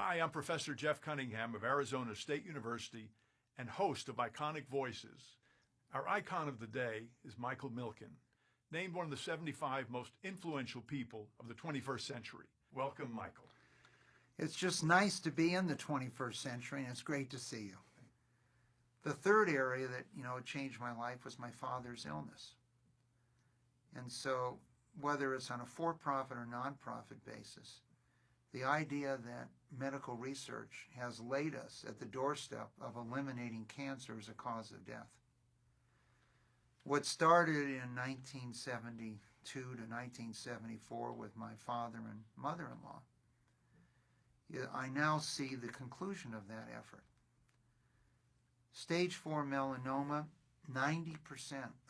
Hi, I'm Professor Jeff Cunningham of Arizona State University and host of Iconic Voices. Our icon of the day is Michael Milken, named one of the 75 most influential people of the 21st century. Welcome, Michael. It's just nice to be in the 21st century, and it's great to see you. The third area that, changed my life was my father's illness. And so, whether it's on a for-profit or non-profit basis, the idea that medical research has laid us at the doorstep of eliminating cancer as a cause of death. What started in 1972 to 1974 with my father and mother-in-law, I now see the conclusion of that effort. Stage 4 melanoma, 90%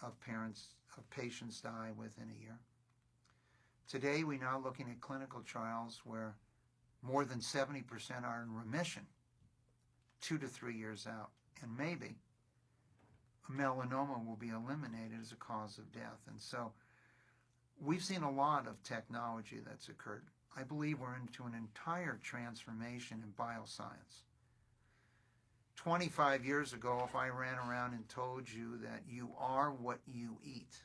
of patients die within a year. Today, we're now looking at clinical trials where more than 70% are in remission 2 to 3 years out, and maybe melanoma will be eliminated as a cause of death. And so we've seen a lot of technology that's occurred. I believe we're into an entire transformation in bioscience. 25 years ago, if I ran around and told you that you are what you eat,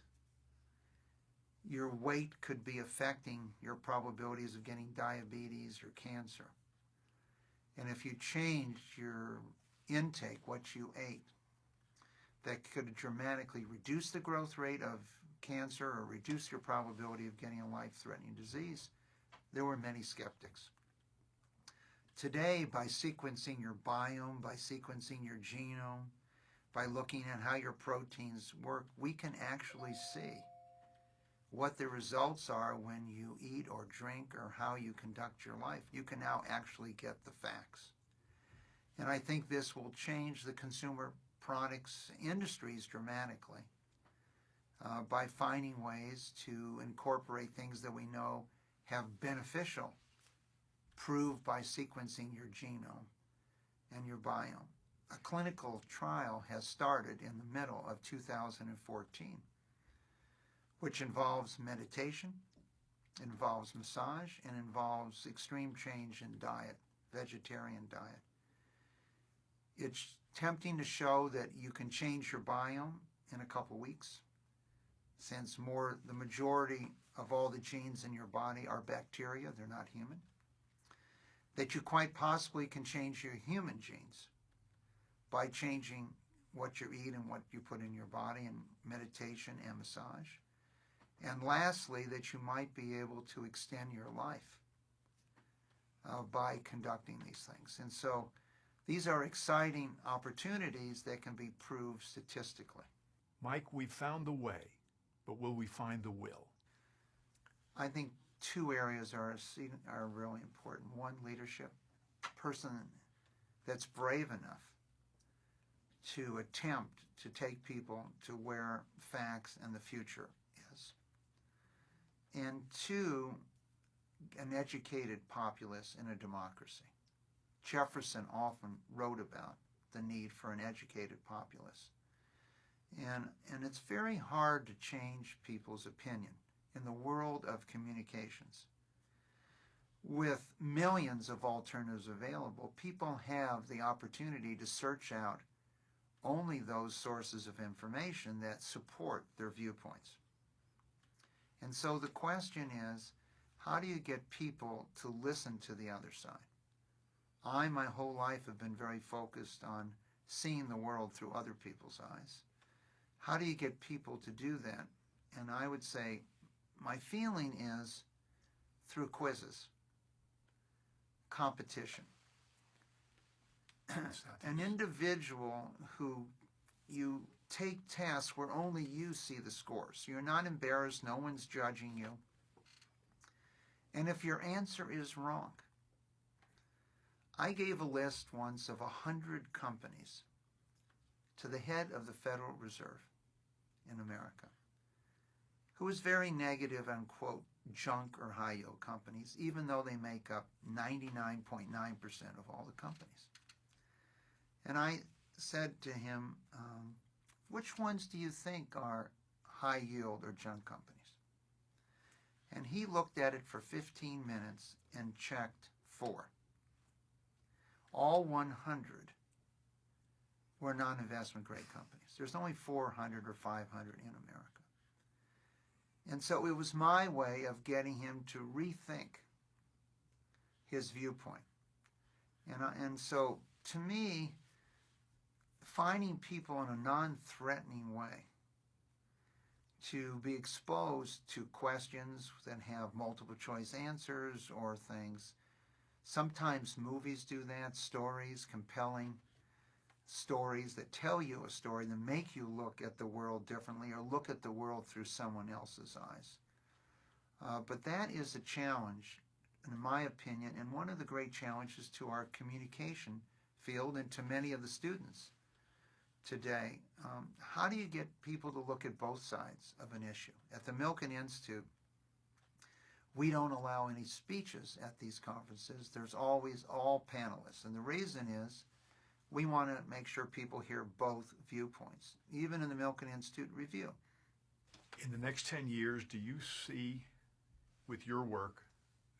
your weight could be affecting your probabilities of getting diabetes or cancer. And if you changed your intake, what you ate, that could dramatically reduce the growth rate of cancer or reduce your probability of getting a life-threatening disease, there were many skeptics. Today, by sequencing your biome, by sequencing your genome, by looking at how your proteins work, we can actually see what the results are when you eat or drink or how you conduct your life. You can now actually get the facts. And I think this will change the consumer products industries dramatically by finding ways to incorporate things that we know have beneficial, proved by sequencing your genome and your biome. A clinical trial has started in the middle of 2014. Which involves meditation, involves massage, and involves extreme change in diet, vegetarian diet. It's tempting to show that you can change your biome in a couple weeks, since the majority of all the genes in your body are bacteria, they're not human. That you quite possibly can change your human genes by changing what you eat and what you put in your body, and meditation and massage. And lastly, that you might be able to extend your life by conducting these things. And so these are exciting opportunities that can be proved statistically. Mike, we've found the way, but will we find the will? I think two areas are really important. One, leadership. A person that's brave enough to attempt to take people to where facts and the future is. And two, an educated populace in a democracy. Jefferson often wrote about the need for an educated populace. And it's very hard to change people's opinion in the world of communications. With millions of alternatives available, people have the opportunity to search out only those sources of information that support their viewpoints. And so the question is, how do you get people to listen to the other side? I, my whole life, have been very focused on seeing the world through other people's eyes. How do you get people to do that? And I would say, my feeling is through quizzes, competition. An individual who you take tests where only you see the scores. You're not embarrassed, no one's judging you. And if your answer is wrong, I gave a list once of 100 companies to the head of the Federal Reserve in America, who was very negative on, quote, junk or high-yield companies, even though they make up 99.9% of all the companies. And I said to him, which ones do you think are high-yield or junk companies? And he looked at it for 15 minutes and checked 4. all 100 were non-investment grade companies. There's only 400 or 500 in America. And so it was my way of getting him to rethink his viewpoint. And so, to me, finding people in a non-threatening way to be exposed to questions that have multiple choice answers or things. Sometimes movies do that, stories, compelling stories that tell you a story that make you look at the world differently or look at the world through someone else's eyes. But that is a challenge, in my opinion, and one of the great challenges to our communication field and to many of the students today. How do you get people to look at both sides of an issue? At the Milken Institute, we don't allow any speeches at these conferences. There's always all panelists. And the reason is we want to make sure people hear both viewpoints, even in the Milken Institute Review. In the next 10 years, do you see, with your work,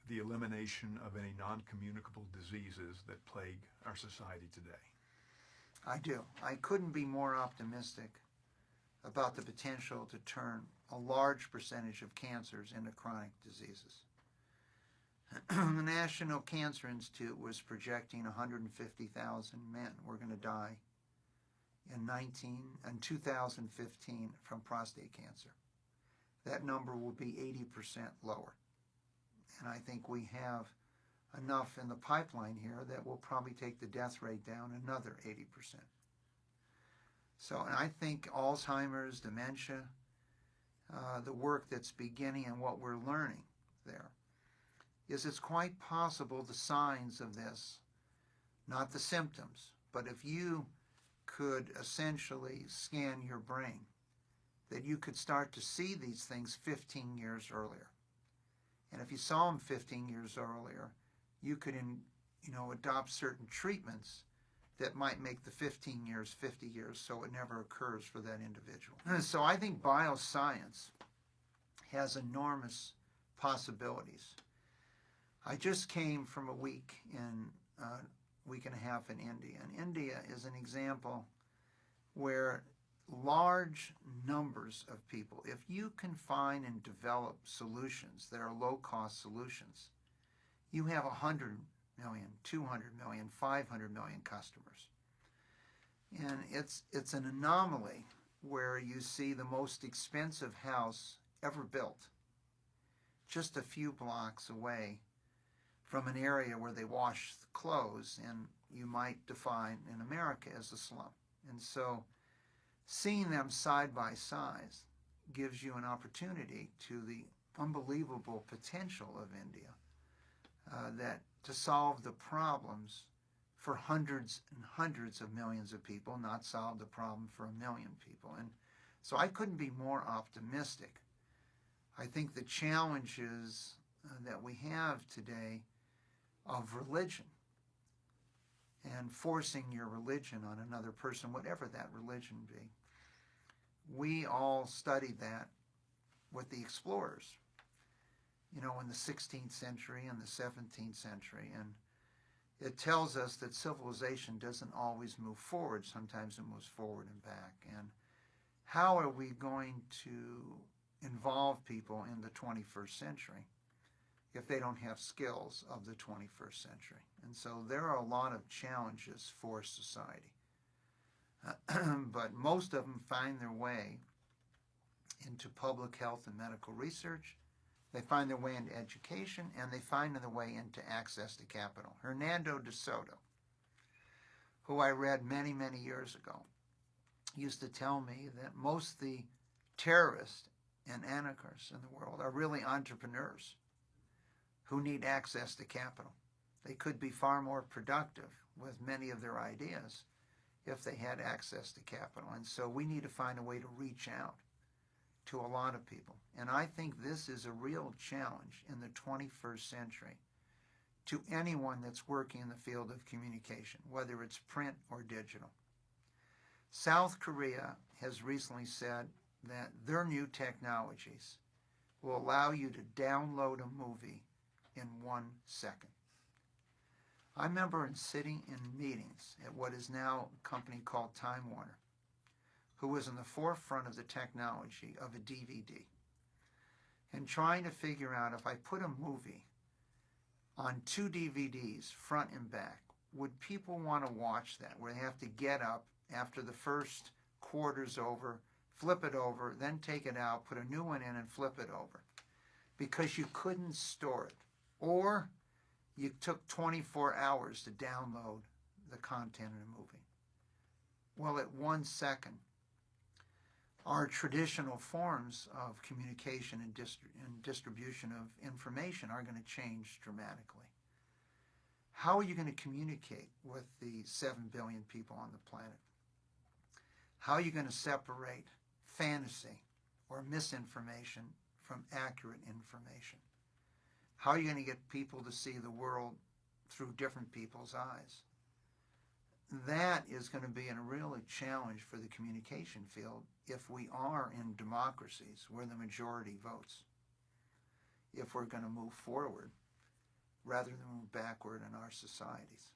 the elimination of any non-communicable diseases that plague our society today? I do. I couldn't be more optimistic about the potential to turn a large percentage of cancers into chronic diseases. The National Cancer Institute was projecting 150,000 men were going to die in 2015 from prostate cancer. That number will be 80% lower. And I think we have enough in the pipeline here that will probably take the death rate down another 80%. So, and I think Alzheimer's, dementia, the work that's beginning and what we're learning there is it's quite possible the signs of this, not the symptoms, but if you could essentially scan your brain, that you could start to see these things 15 years earlier. And if you saw them 15 years earlier, you could adopt certain treatments that might make the 15 years 50 years so it never occurs for that individual. So I think bioscience has enormous possibilities. I just came from a week and a half in India. And India is an example where large numbers of people, if you can find and develop solutions that are low-cost solutions, you have 100 million, 200 million, 500 million customers. And it's an anomaly where you see the most expensive house ever built just a few blocks away from an area where they wash clothes, and you might define in America as a slum. And so seeing them side by side gives you an opportunity to the unbelievable potential of India that to solve the problems for hundreds and hundreds of millions of people, not solve the problem for 1 million people. And so I couldn't be more optimistic. I think the challenges that we have today of religion and forcing your religion on another person, whatever that religion be, we all studied that with the explorers, in the 16th century and the 17th century. And it tells us that civilization doesn't always move forward. Sometimes it moves forward and back. And how are we going to involve people in the 21st century if they don't have skills of the 21st century? And so there are a lot of challenges for society. But most of them find their way into public health and medical research. They find their way into education, and they find their way into access to capital. Hernando de Soto, who I read many, many years ago, used to tell me that most of the terrorists and anarchists in the world are really entrepreneurs who need access to capital. They could be far more productive with many of their ideas if they had access to capital. And so we need to find a way to reach out to a lot of people. And I think this is a real challenge in the 21st century to anyone that's working in the field of communication, whether it's print or digital. South Korea has recently said that their new technologies will allow you to download a movie in 1 second. I remember sitting in meetings at what is now a company called Time Warner, who was in the forefront of the technology of a DVD, and trying to figure out if I put a movie on 2 DVDs, front and back, would people want to watch that, where they have to get up after the first quarter's over, flip it over, then take it out, put a new one in and flip it over, because you couldn't store it, or you took 24 hours to download the content in a movie. Well, at 1 second, our traditional forms of communication and distribution of information are going to change dramatically. How are you going to communicate with the 7 billion people on the planet? How are you going to separate fantasy or misinformation from accurate information? How are you going to get people to see the world through different people's eyes? That is going to be a really challenge for the communication field if we are in democracies where the majority votes, if we're going to move forward rather than move backward in our societies.